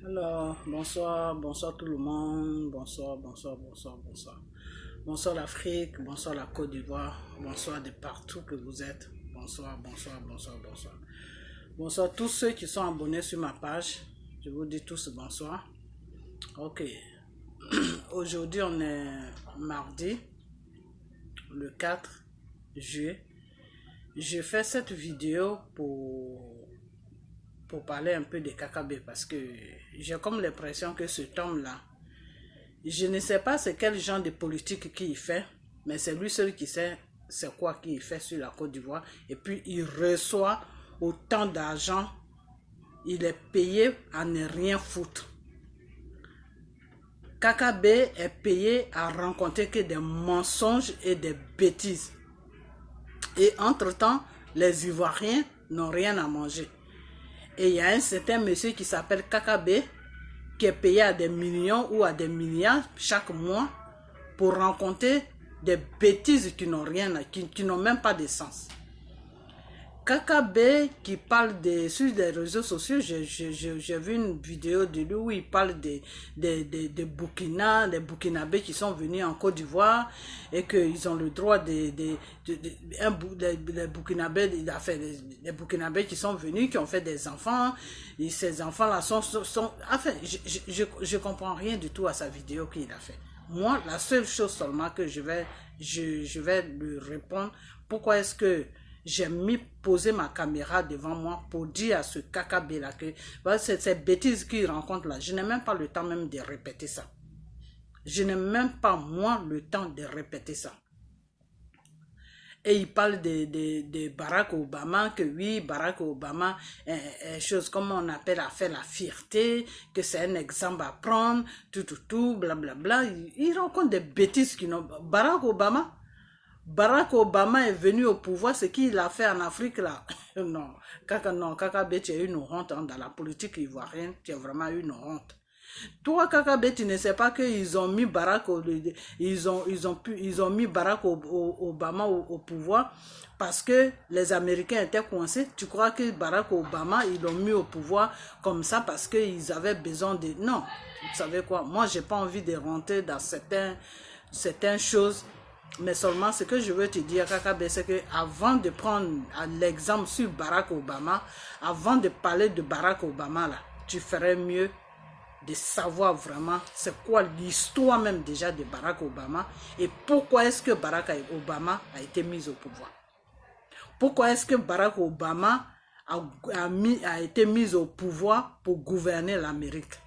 Alors, bonsoir tout le monde, bonsoir. Bonsoir l'Afrique, bonsoir la Côte d'Ivoire, bonsoir de partout que vous êtes. Bonsoir. Bonsoir tous ceux qui sont abonnés sur ma page. Je vous dis tous bonsoir. Ok, aujourd'hui on est mardi, le 4 juillet. Je fais cette vidéo pour parler un peu de KKB parce que j'ai comme l'impression que cet homme-là, je ne sais pas c'est quel genre de politique qu'il fait, mais c'est lui seul qui sait c'est quoi qu'il fait sur la Côte d'Ivoire. Et puis il reçoit autant d'argent, il est payé à ne rien foutre. KKB est payé à rencontrer que des mensonges et des bêtises. Et entre-temps, les Ivoiriens n'ont rien à manger. Et il y a un certain monsieur qui s'appelle KKB qui est payé à des millions ou à des milliards chaque mois pour rencontrer des bêtises qui n'ont rien, qui n'ont même pas de sens. KKB qui parle sur des réseaux sociaux, j'ai vu une vidéo de lui où il parle des Burkinabés qui sont venus en Côte d'Ivoire et qu'ils ont le droit les Burkinabés, les Burkinabés qui sont venus, qui ont fait des enfants, et ces enfants-là sont enfin, je comprends rien du tout à sa vidéo qu'il a fait. Moi, la seule chose seulement que je vais lui répondre, pourquoi est-ce que j'ai posé ma caméra devant moi pour dire à ce KKB là que ces bêtises qu'il rencontre là, je n'ai même pas le temps même de répéter ça. Je n'ai même pas moi le temps de répéter ça. Et il parle de Barack Obama, que oui, Barack Obama est chose comme on appelle à faire la fierté, que c'est un exemple à prendre, tout, blablabla. Il rencontre des bêtises qui n'ont... Barack Obama est venu au pouvoir, ce qu'il a fait en Afrique là. Non, KKB, tu as une honte hein, dans la politique ivoirienne, tu as vraiment une honte. Toi, KKB, tu ne sais pas qu'ils ont mis Barack Obama au pouvoir parce que les Américains étaient coincés. Tu crois que Barack Obama, ils l'ont mis au pouvoir comme ça parce qu'ils avaient besoin de... Non, vous savez quoi, moi, j'ai pas envie de rentrer dans certaines choses. Mais seulement ce que je veux te dire, KKB, c'est que avant de prendre l'exemple sur Barack Obama, avant de parler de Barack Obama, là, tu ferais mieux de savoir vraiment c'est quoi l'histoire même déjà de Barack Obama et pourquoi est-ce que Barack Obama a été mis au pouvoir. Pourquoi est-ce que Barack Obama a été mis au pouvoir pour gouverner l'Amérique.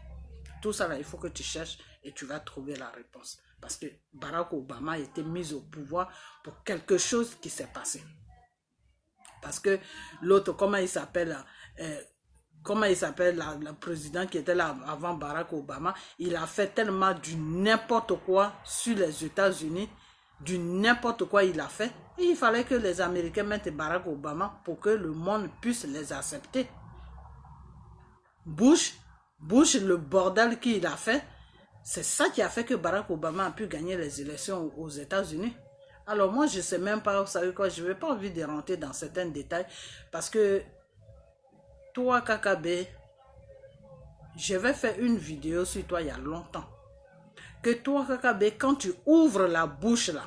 Tout ça là, il faut que tu cherches et tu vas trouver la réponse. Parce que Barack Obama a été mis au pouvoir pour quelque chose qui s'est passé. Parce que l'autre, comment il s'appelle, le président qui était là avant Barack Obama, il a fait tellement du n'importe quoi sur les États-Unis, du n'importe quoi il a fait. Et il fallait que les Américains mettent Barack Obama pour que le monde puisse les accepter. Bush, le bordel qu'il a fait, c'est ça qui a fait que Barack Obama a pu gagner les élections aux États-Unis. Alors moi, je ne sais même pas, vous savez quoi, je n'ai pas envie de rentrer dans certains détails parce que toi, KKB, j'avais fait une vidéo sur toi il y a longtemps. Que toi, KKB, quand tu ouvres la bouche là,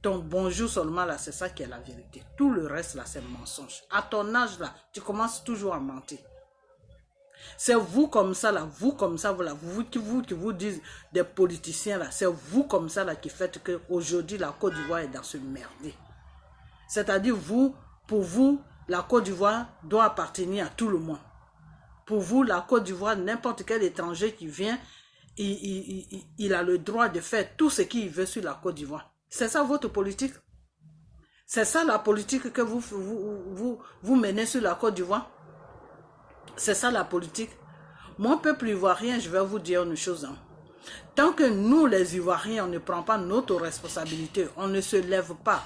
ton bonjour seulement là, c'est ça qui est la vérité. Tout le reste là, c'est mensonge. À ton âge là, tu commences toujours à mentir. C'est vous comme ça là, vous qui vous dites des politiciens là, c'est vous comme ça là qui faites que aujourd'hui la Côte d'Ivoire est dans ce merdier. C'est-à-dire pour vous, la Côte d'Ivoire doit appartenir à tout le monde. Pour vous, la Côte d'Ivoire, n'importe quel étranger qui vient, il a le droit de faire tout ce qu'il veut sur la Côte d'Ivoire. C'est ça votre politique? C'est ça la politique que vous menez sur la Côte d'Ivoire? C'est ça la politique. Mon peuple ivoirien, je vais vous dire une chose. Hein. Tant que nous, les Ivoiriens, on ne prend pas notre responsabilité, on ne se lève pas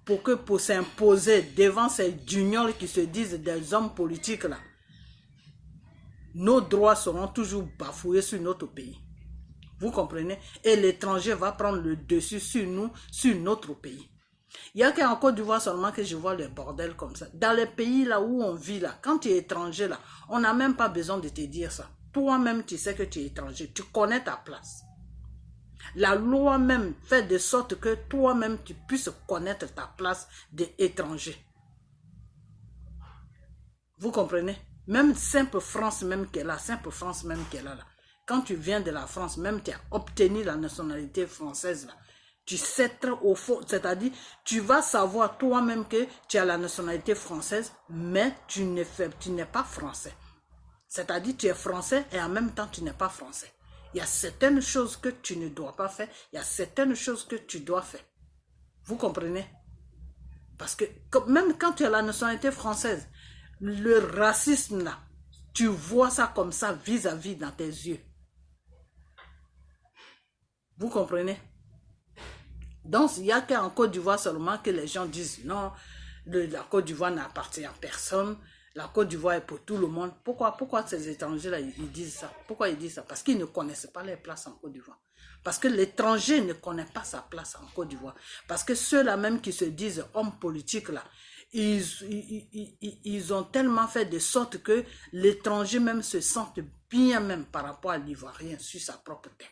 pour s'imposer devant ces juniors qui se disent des hommes politiques là, nos droits seront toujours bafoués sur notre pays. Vous comprenez? Et l'étranger va prendre le dessus sur nous, sur notre pays. Il n'y a qu'en Côte d'Ivoire seulement que je vois les bordels comme ça. Dans les pays là où on vit là, quand tu es étranger là, on n'a même pas besoin de te dire ça. toi-même, tu sais que tu es étranger. Tu connais ta place. La loi même fait de sorte que toi-même, tu puisses connaître ta place d'étranger. Vous comprenez? Même simple France même qui est là, simple France même qui est là. Quand tu viens de la France, même tu as obtenu la nationalité française là. Tu sais au fond, c'est-à-dire, tu vas savoir toi-même que tu as la nationalité française, mais tu n'es pas français. C'est-à-dire, tu es français et en même temps, tu n'es pas français. Il y a certaines choses que tu ne dois pas faire, il y a certaines choses que tu dois faire. Vous comprenez? Parce que même quand tu as la nationalité française, le racisme là, tu vois ça comme ça vis-à-vis dans tes yeux. Vous comprenez? Donc, il n'y a qu'en Côte d'Ivoire seulement que les gens disent non, la Côte d'Ivoire n'appartient à personne, la Côte d'Ivoire est pour tout le monde. Pourquoi ces étrangers-là, ils disent ça? Pourquoi ils disent ça? Parce qu'ils ne connaissent pas les places en Côte d'Ivoire. Parce que l'étranger ne connaît pas sa place en Côte d'Ivoire. Parce que ceux-là même qui se disent hommes politiques, là, ils ont tellement fait de sorte que l'étranger même se sente bien même par rapport à l'Ivoirien sur sa propre terre.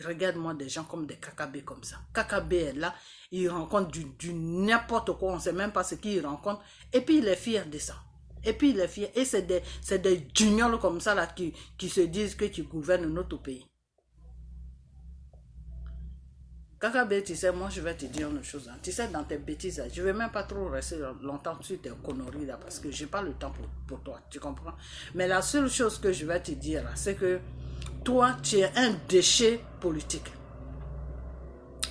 Regarde-moi des gens comme des Kakabé comme ça. Kakabé est là, il rencontre du n'importe quoi, on ne sait même pas ce qu'il rencontre. Et puis il est fier de ça. Et puis il est fier. Et c'est des juniors comme ça là, qui se disent que tu gouvernes notre pays. Kakabé, tu sais, moi je vais te dire une chose. Hein. Tu sais, dans tes bêtises, je ne vais même pas trop rester longtemps sur tes conneries là, parce que je n'ai pas le temps pour toi. Tu comprends? Mais la seule chose que je vais te dire là, c'est que toi, tu es un déchet politique.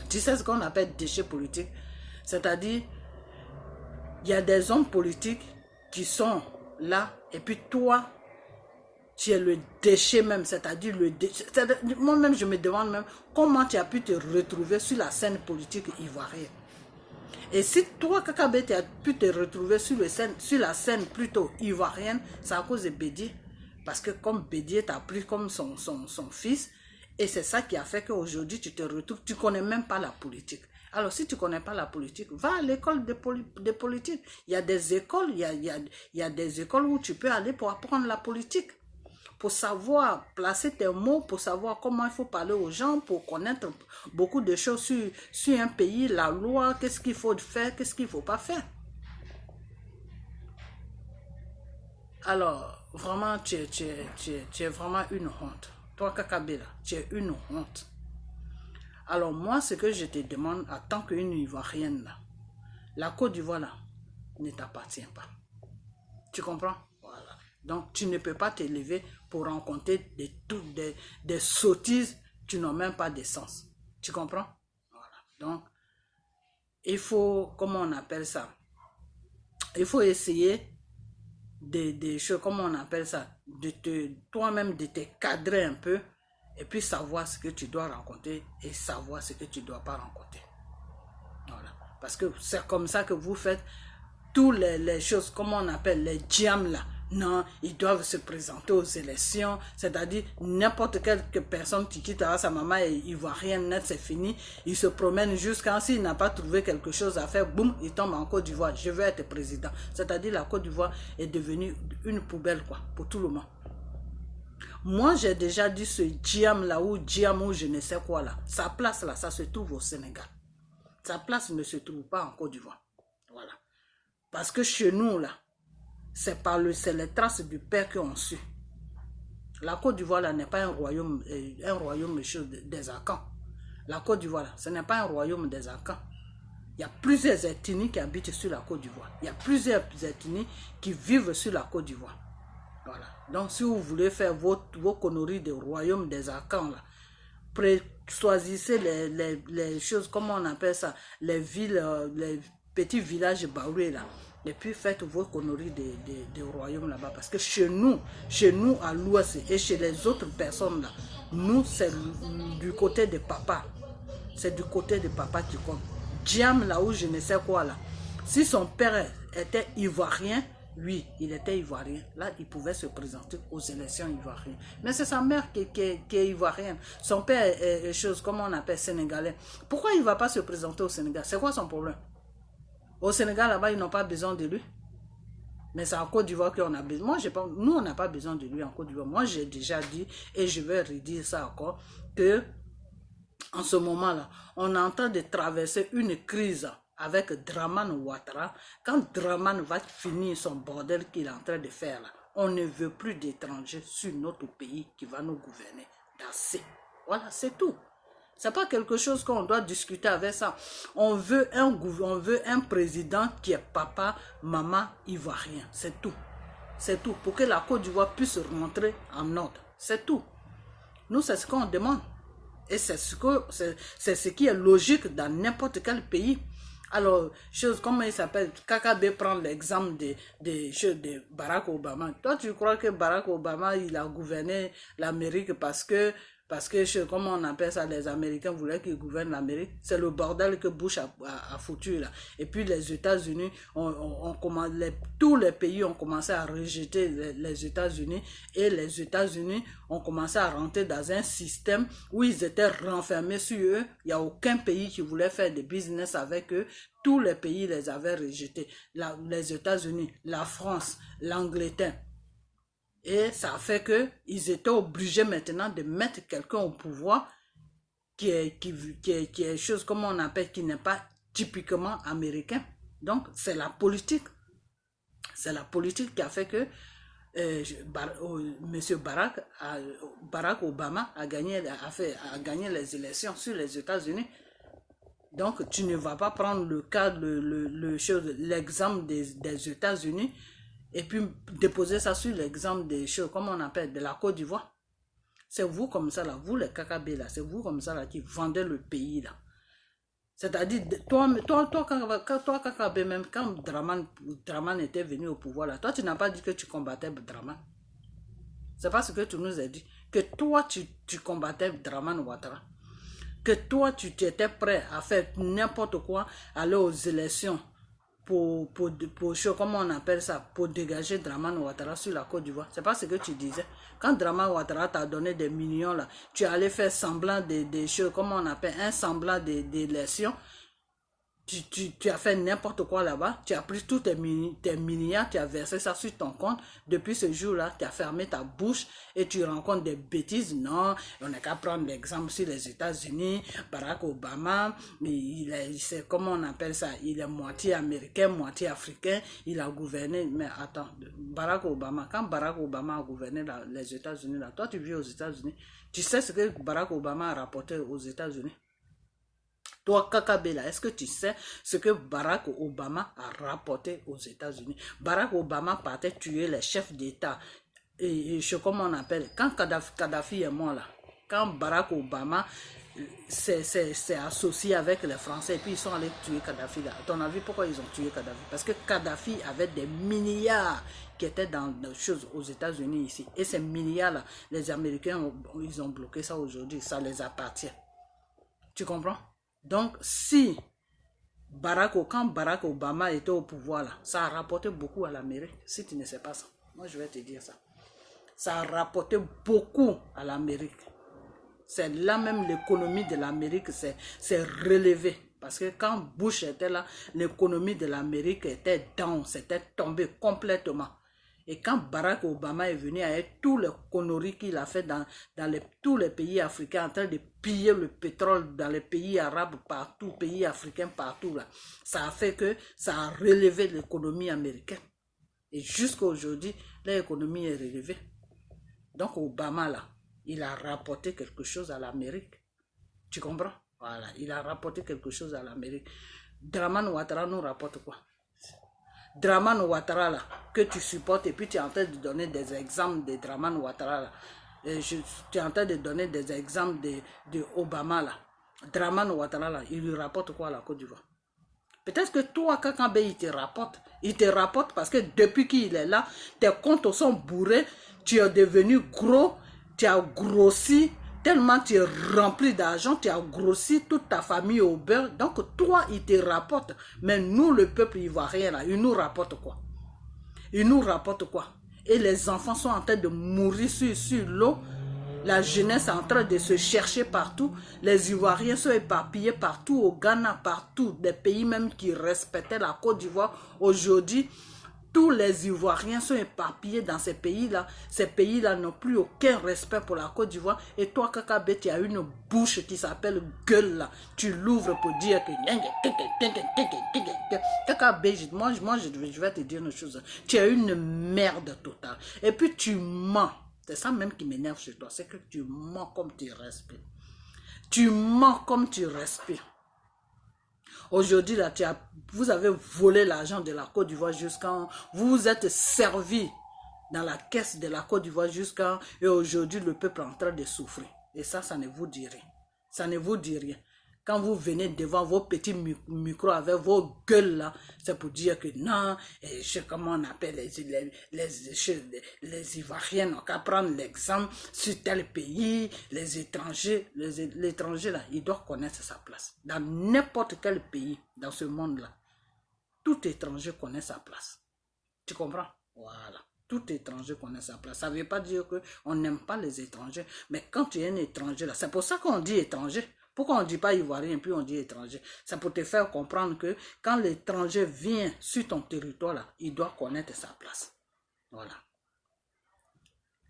Tu sais ce qu'on appelle déchet politique? C'est-à-dire, il y a des hommes politiques qui sont là, et puis toi, tu es le déchet même, c'est-à-dire le déchet. Moi-même, je me demande même comment tu as pu te retrouver sur la scène politique ivoirienne. Et si toi, Kakabé, tu as pu te retrouver sur la scène plutôt ivoirienne, c'est à cause de Bédié. Parce que comme Bédié t'a pris comme son fils, et c'est ça qui a fait qu'aujourd'hui tu te retrouves, tu ne connais même pas la politique. Alors si tu ne connais pas la politique, va à l'école de politique. Il y a des écoles, il y a des écoles où tu peux aller pour apprendre la politique. Pour savoir placer tes mots, pour savoir comment il faut parler aux gens, pour connaître beaucoup de choses sur un pays, la loi, qu'est-ce qu'il faut faire, qu'est-ce qu'il ne faut pas faire. Alors, vraiment, tu es vraiment une honte. Toi, Kakabé, là, tu es une honte. Alors, moi, ce que je te demande, en tant qu'une Ivoirienne, là, la Côte d'Ivoire, là, ne t'appartient pas. Tu comprends? Voilà. Donc, tu ne peux pas te lever pour rencontrer des sottises qui n'ont même pas de sens. Tu comprends? Voilà. Donc, il faut, comment on appelle ça? Il faut essayer des choses, comment on appelle ça, toi-même de te cadrer un peu et puis savoir ce que tu dois rencontrer et savoir ce que tu ne dois pas rencontrer. Voilà. Parce que c'est comme ça que vous faites toutes les choses, comment on appelle, les djams là. Non, ils doivent se présenter aux élections, c'est-à-dire n'importe quelle personne qui quitte sa maman et il ne voit rien net, c'est fini. Il se promène jusqu'à s'il n'a pas trouvé quelque chose à faire, boum, il tombe en Côte d'Ivoire. Je veux être président. C'est-à-dire la Côte d'Ivoire est devenue une poubelle quoi, pour tout le monde. Moi, j'ai déjà dit ce djam là ou je ne sais quoi là. Sa place là, ça se trouve au Sénégal. Sa place ne se trouve pas en Côte d'Ivoire. Voilà. Parce que chez nous là, c'est les traces du père qui ont su. La Côte d'Ivoire là n'est pas un royaume des Akans. La Côte d'Ivoire là, ce n'est pas un royaume des Akans. Il y a plusieurs ethnies qui habitent sur la Côte d'Ivoire. Il y a plusieurs ethnies qui vivent sur la Côte d'Ivoire. Voilà. Donc si vous voulez faire vos conneries de royaume des Akans là, choisissez les choses, comment on appelle ça, les villes, les petits villages baoués là. Et puis faites vos conneries des royaumes là-bas. Parce que chez nous à l'ouest et chez les autres personnes là, nous c'est du côté de papa. C'est du côté de papa qui compte. Djam là où je ne sais quoi là. Si son père était ivoirien, oui, il était ivoirien. Là, il pouvait se présenter aux élections ivoiriennes. Mais c'est sa mère qui est ivoirienne. Son père est chose, comment on appelle, sénégalais. Pourquoi il ne va pas se présenter au Sénégal? C'est quoi son problème? Au Sénégal, là-bas, ils n'ont pas besoin de lui. Mais c'est en Côte d'Ivoire qu'on a besoin. Moi, nous, on n'a pas besoin de lui en Côte d'Ivoire. Moi, j'ai déjà dit, et je vais redire ça encore, que en ce moment-là, on est en train de traverser une crise avec Dramane Ouattara. Quand Dramane va finir son bordel qu'il est en train de faire là, on ne veut plus d'étrangers sur notre pays qui va nous gouverner. Voilà, c'est tout. C'est pas quelque chose qu'on doit discuter avec ça. On veut un président qui est papa, maman, ivoirien. C'est tout. C'est tout. Pour que la Côte d'Ivoire puisse rentrer en ordre. C'est tout. Nous, c'est ce qu'on demande. Et c'est ce qui est logique dans n'importe quel pays. Alors, comment il s'appelle, KKB prend l'exemple de Barack Obama. Toi, tu crois que Barack Obama, il a gouverné l'Amérique parce que comment on appelle ça, les Américains voulaient qu'il gouverne l'Amérique. C'est le bordel que Bush a foutu là. Et puis les États-Unis, tous les pays ont commencé à rejeter les États-Unis. Et les États-Unis ont commencé à rentrer dans un système où ils étaient renfermés sur eux. Il n'y a aucun pays qui voulait faire des business avec eux. Tous les pays les avaient rejetés. Les États-Unis, la France, l'Angleterre. Et ça a fait qu'ils étaient obligés maintenant de mettre quelqu'un au pouvoir qui est chose, comme on appelle, qui n'est pas typiquement américain. Donc, c'est la politique. C'est la politique qui a fait que M. Barack Obama a gagné les élections sur les États-Unis. Donc, tu ne vas pas prendre le cas, l'exemple des États-Unis et puis déposer ça sur l'exemple des choses, comme on appelle, de la Côte d'Ivoire. C'est vous comme ça, là, vous les KKB, là, c'est vous comme ça, là, qui vendez le pays, là. C'est-à-dire, toi, KKB, même quand Dramane était venu au pouvoir, là, toi, tu n'as pas dit que tu combattais Dramane. C'est pas ce que tu nous as dit. Que toi, tu combattais Dramane Ouattara. Que toi, tu étais prêt à faire n'importe quoi, aller aux élections, pour comment on appelle ça, pour dégager Dramane Ouattara sur la Côte d'Ivoire. C'est pas ce que tu disais. Quand Dramane Ouattara t'a donné des millions là, tu allais faire semblant des choses, comment on appelle, un semblant d'élection. Tu as fait n'importe quoi là-bas, tu as pris tous tes milliards, tu as versé ça sur ton compte. Depuis ce jour-là, tu as fermé ta bouche et tu rencontres des bêtises. Non, on n'a qu'à prendre l'exemple sur les États-Unis. Barack Obama, c'est comment on appelle ça, il est moitié américain, moitié africain. Il a gouverné, mais attends, Barack Obama, quand Barack Obama a gouverné les États-Unis, là, toi tu vis aux États-Unis, tu sais ce que Barack Obama a rapporté aux États-Unis? Toi, KKB, là, est-ce que tu sais ce que Barack Obama a rapporté aux États-Unis? Barack Obama partait tuer les chefs d'État. Et comment on appelle? Quand Kadhafi est mort, là, quand Barack Obama s'est associé avec les Français, et puis ils sont allés tuer Kadhafi, là. À ton avis, pourquoi ils ont tué Kadhafi? Parce que Kadhafi avait des milliards qui étaient dans des choses aux États-Unis ici. Et ces milliards-là, les Américains, ils ont bloqué ça aujourd'hui. Ça les appartient. Tu comprends? Donc, quand Barack Obama était au pouvoir, là, ça a rapporté beaucoup à l'Amérique. Si tu ne sais pas ça, moi je vais te dire ça. Ça a rapporté beaucoup à l'Amérique. C'est là même l'économie de l'Amérique s'est relevée. Parce que quand Bush était là, l'économie de l'Amérique était down, c'était tombé complètement. Et quand Barack Obama est venu avec tous les conneries qu'il a fait dans tous les pays africains, en train de piller le pétrole dans les pays arabes partout, pays africains partout, là, ça a fait que ça a relevé l'économie américaine. Et jusqu'à aujourd'hui, l'économie est relevée. Donc Obama, là, il a rapporté quelque chose à l'Amérique. Tu comprends? Voilà, il a rapporté quelque chose à l'Amérique. Dramane Ouattara nous rapporte quoi? Dramane Ouattara là, que tu supportes, et puis tu es en train de donner des exemples de Dramane Ouattara là. Tu es en train de donner des exemples de Obama là. Dramane Ouattara là, il lui rapporte quoi à la Côte d'Ivoire? Peut-être que toi, Kakambe, il te rapporte parce que depuis qu'il est là, tes comptes sont bourrés, tu es devenu gros, tu as grossi, tellement tu es rempli d'argent, tu as grossi toute ta famille au beurre. Donc toi, il te rapporte. Mais nous, le peuple ivoirien, là, il nous rapporte quoi? Il nous rapporte quoi? Et les enfants sont en train de mourir sur l'eau. La jeunesse est en train de se chercher partout. Les Ivoiriens sont éparpillés partout, au Ghana, partout. Des pays même qui respectaient la Côte d'Ivoire. Aujourd'hui, Tous les Ivoiriens sont éparpillés dans ces pays-là. Ces pays-là n'ont plus aucun respect pour la Côte d'Ivoire. Et toi, Kakabe, tu as une bouche qui s'appelle gueule là. Tu l'ouvres pour dire que... Kakabe, moi je vais te dire une chose. Tu es une merde totale. Et puis tu mens. C'est ça même qui m'énerve chez toi. C'est que tu mens comme tu respires. Tu mens comme tu respires. Aujourd'hui, là, vous avez volé l'argent de la Côte d'Ivoire jusqu'à... Vous vous êtes servi dans la caisse de la Côte d'Ivoire jusqu'à... Et aujourd'hui, le peuple est en train de souffrir. Et ça ne vous dit rien. Ça ne vous dit rien. Quand vous venez devant vos petits micros avec vos gueules là, c'est pour dire que non, je sais comment on appelle les Ivoiriens, n'ont qu'à prendre l'exemple sur tel pays, les étrangers là, ils doivent connaître sa place. Dans n'importe quel pays, dans ce monde-là, tout étranger connaît sa place. Tu comprends? Voilà. Tout étranger connaît sa place. Ça ne veut pas dire qu'on n'aime pas les étrangers, mais quand tu es un étranger là, c'est pour ça qu'on dit étranger. Pourquoi on ne dit pas ivoirien puis on dit étranger? C'est pour te faire comprendre que quand l'étranger vient sur ton territoire, là, il doit connaître sa place. Voilà.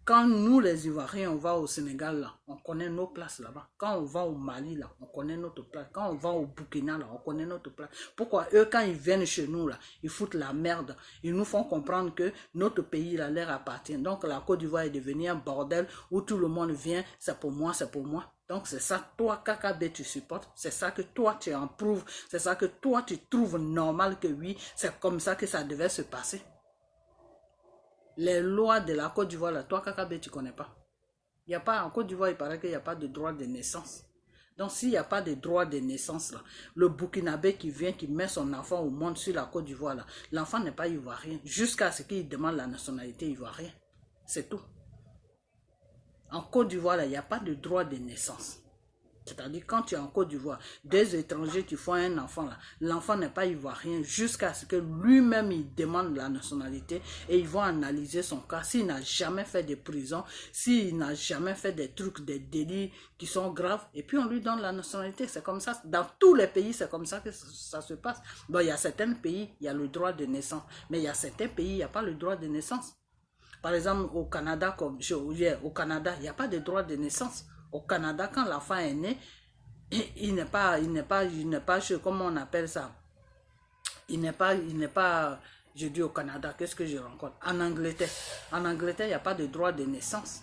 Quand nous, les Ivoiriens, on va au Sénégal, là, on connaît nos places là-bas. Quand on va au Mali, là, on connaît notre place. Quand on va au Burkina, là, on connaît notre place. Pourquoi eux, quand ils viennent chez nous, là, ils foutent la merde. Ils nous font comprendre que notre pays, là, leur appartient. Donc, la Côte d'Ivoire est devenue un bordel où tout le monde vient, c'est pour moi, c'est pour moi. Donc, c'est ça, toi, Kakabe, tu supportes. C'est ça que toi, tu en prouves. C'est ça que toi, tu trouves normal que oui, c'est comme ça que ça devait se passer. Les lois de la Côte d'Ivoire, là, toi, Kakabe, tu ne connais pas. Il y a pas, en Côte d'Ivoire, il paraît qu'il n'y a pas de droit de naissance. Donc, s'il n'y a pas de droit de naissance, là, le Burkinabé qui vient, qui met son enfant au monde sur la Côte d'Ivoire, là, l'enfant n'est pas ivoirien, jusqu'à ce qu'il demande la nationalité ivoirienne. C'est tout. En Côte d'Ivoire, il n'y a pas de droit de naissance. C'est-à-dire, quand tu es en Côte d'Ivoire, des étrangers, tu fais un enfant là. L'enfant n'est pas ivoirien jusqu'à ce que lui-même, il demande la nationalité et ils vont analyser son cas. S'il n'a jamais fait de prison, s'il n'a jamais fait des trucs, des délits qui sont graves, et puis on lui donne la nationalité. C'est comme ça. Dans tous les pays, c'est comme ça que ça se passe. Bon, il y a certains pays, il y a le droit de naissance. Mais il y a certains pays, il n'y a pas le droit de naissance. Par exemple, au Canada, au Canada, il n'y a pas de droit de naissance. Au Canada, quand l'enfant est né, il n'est pas, comment on appelle ça? Il n'est pas, je dis au Canada, qu'est-ce que je rencontre? En Angleterre, il n'y a pas de droit de naissance.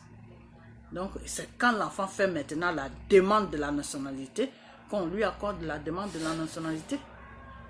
Donc, c'est quand l'enfant fait maintenant la demande de la nationalité qu'on lui accorde la demande de la nationalité.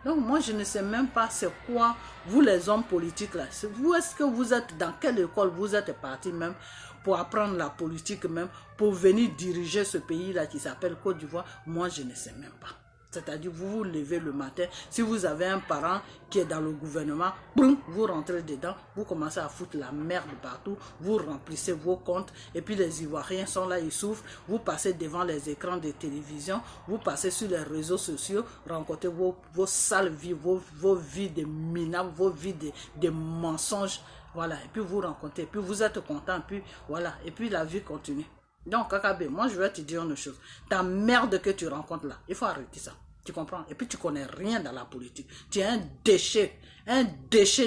Donc, moi, je ne sais même pas c'est quoi, vous les hommes politiques là. Vous, est-ce que vous êtes, dans quelle école vous êtes partis même pour apprendre la politique même, pour venir diriger ce pays-là qui s'appelle Côte d'Ivoire? Moi, je ne sais même pas. C'est-à-dire, vous vous levez le matin, si vous avez un parent qui est dans le gouvernement, boum, vous rentrez dedans, vous commencez à foutre la merde partout, vous remplissez vos comptes, et puis les Ivoiriens sont là, ils souffrent, vous passez devant les écrans de télévision, vous passez sur les réseaux sociaux, rencontrez vos sales vies, vos vies de minables, vos vies de mensonges, voilà, et puis vous rencontrez, et puis vous êtes content, puis voilà, et puis la vie continue. Donc, Kakabe, moi je vais te dire une chose. Ta merde que tu rencontres là, il faut arrêter ça. Tu comprends? Et puis tu connais rien dans la politique. Tu es un déchet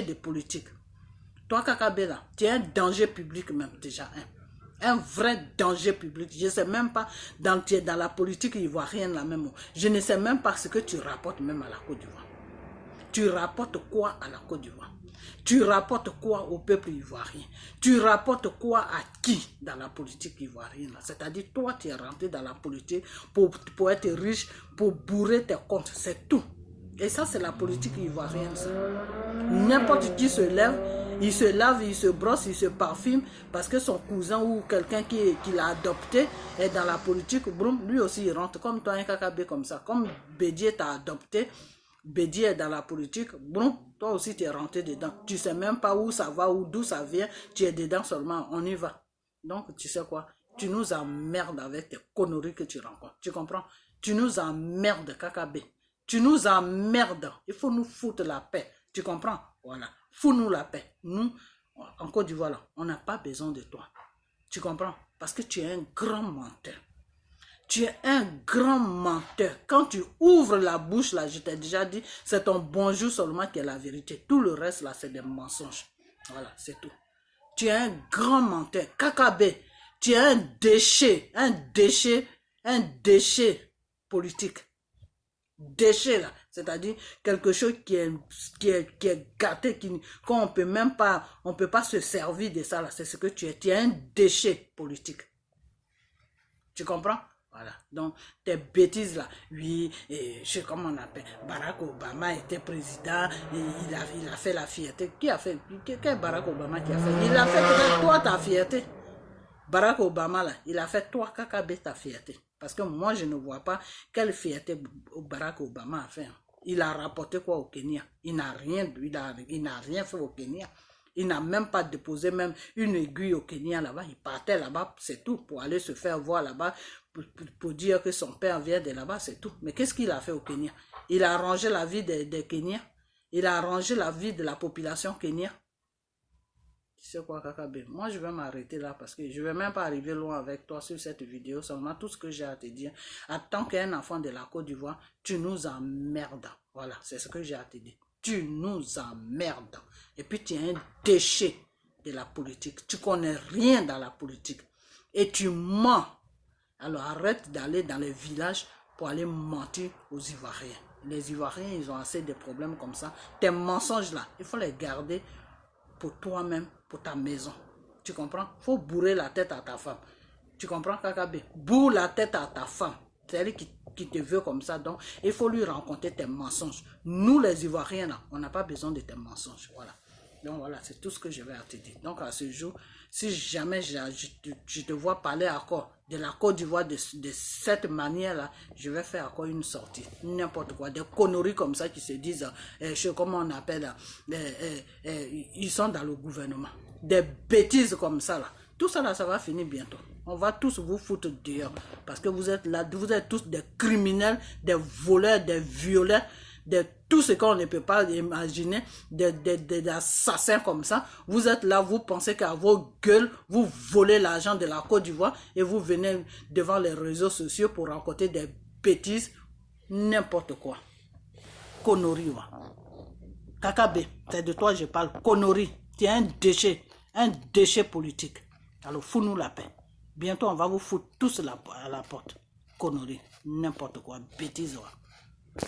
de politique. Toi, Kakabe là, tu es un danger public même déjà. Un vrai danger public. Je ne sais même pas, tu es dans la politique ivoirienne là même. Je ne sais même pas ce que tu rapportes même à la Côte d'Ivoire. Tu rapportes quoi à la Côte d'Ivoire? Tu rapportes quoi au peuple ivoirien? Tu rapportes quoi à qui dans la politique ivoirienne? C'est-à-dire, toi, tu es rentré dans la politique pour être riche, pour bourrer tes comptes. C'est tout. Et ça, c'est la politique ivoirienne. N'importe qui se lève, il se lave, il se brosse, il se parfume parce que son cousin ou quelqu'un qui l'a adopté est dans la politique. Broum, lui aussi, il rentre comme toi, un Kakabe comme ça. Comme Bédier t'a adopté, Bédier est dans la politique, bon, toi aussi tu es rentré dedans. Tu ne sais même pas où ça va ou d'où ça vient, tu es dedans seulement, on y va. Donc tu sais quoi, tu nous emmerdes avec tes conneries que tu rencontres. Tu comprends? Tu nous emmerdes, Kakabe. Tu nous emmerdes. Il faut nous foutre la paix. Tu comprends? Voilà. Fous-nous la paix. Nous, en Côte d'Ivoire, on n'a pas besoin de toi. Tu comprends? Parce que tu es un grand menteur. Tu es un grand menteur. Quand tu ouvres la bouche, là, je t'ai déjà dit, c'est ton bonjour seulement qui est la vérité. Tout le reste, là, c'est des mensonges. Voilà, c'est tout. Tu es un grand menteur. Kakabé, tu es un déchet politique. Déchet, là. C'est-à-dire quelque chose qui est gâté, qu'on ne peut même pas, on peut pas se servir de ça, là. C'est ce que tu es. Tu es un déchet politique. Tu comprends? Voilà, donc tes bêtises là, oui, je sais comment on appelle, Barack Obama était président, et il a fait la fierté. Qui a fait? Quel Barack Obama qui a fait? Il a fait peut-être toi ta fierté. Barack Obama là, il a fait toi Kakabe ta fierté. Parce que moi je ne vois pas quelle fierté Barack Obama a fait. Il a rapporté quoi au Kenya? Il n'a rien fait au Kenya. Il n'a même pas déposé même une aiguille au Kenya là-bas. Il partait là-bas, c'est tout, pour aller se faire voir là-bas, pour dire que son père vient de là-bas, c'est tout. Mais qu'est-ce qu'il a fait au Kenya? Il a arrangé la vie des Kenyans. Il a arrangé la vie de la population kenyane. Tu sais quoi, Kakabe? Moi, je vais m'arrêter là parce que je ne vais même pas arriver loin avec toi sur cette vidéo. Seulement tout ce que j'ai à te dire. En tant qu'un enfant de la Côte d'Ivoire, tu nous emmerdes. Voilà, c'est ce que j'ai à te dire. Tu nous emmerdes. Et puis tu es un déchet de la politique. Tu connais rien dans la politique. Et tu mens. Alors arrête d'aller dans les villages pour aller mentir aux Ivoiriens. Les Ivoiriens, ils ont assez de problèmes comme ça. Tes mensonges là, il faut les garder pour toi-même, pour ta maison. Tu comprends? Il faut bourrer la tête à ta femme. Tu comprends, Kakabe? Bourre la tête à ta femme. C'est elle qui te veut comme ça. Donc, il faut lui rencontrer tes mensonges. Nous, les Ivoiriens, là, on n'a pas besoin de tes mensonges. Voilà. Donc, voilà, c'est tout ce que je vais te dire. Donc, à ce jour, si jamais je te vois parler encore de la Côte d'Ivoire de cette manière-là, je vais faire encore une sortie. N'importe quoi. Des conneries comme ça qui se disent, comment on appelle, ils sont dans le gouvernement. Des bêtises comme ça, là. Tout ça, là, ça va finir bientôt. On va tous vous foutre dehors. Parce que vous êtes là, vous êtes tous des criminels, des voleurs, des violeurs, de tout ce qu'on ne peut pas imaginer, des assassins comme ça. Vous êtes là, vous pensez qu'à vos gueules, vous volez l'argent de la Côte d'Ivoire et vous venez devant les réseaux sociaux pour rencontrer des bêtises, n'importe quoi. Conneries, ouais. Kakabe, c'est de toi je parle. Conneries, tu es un déchet politique. Alors fous-nous la paix. Bientôt on va vous foutre tous à la porte. Conneries, n'importe quoi, bêtises, ouais.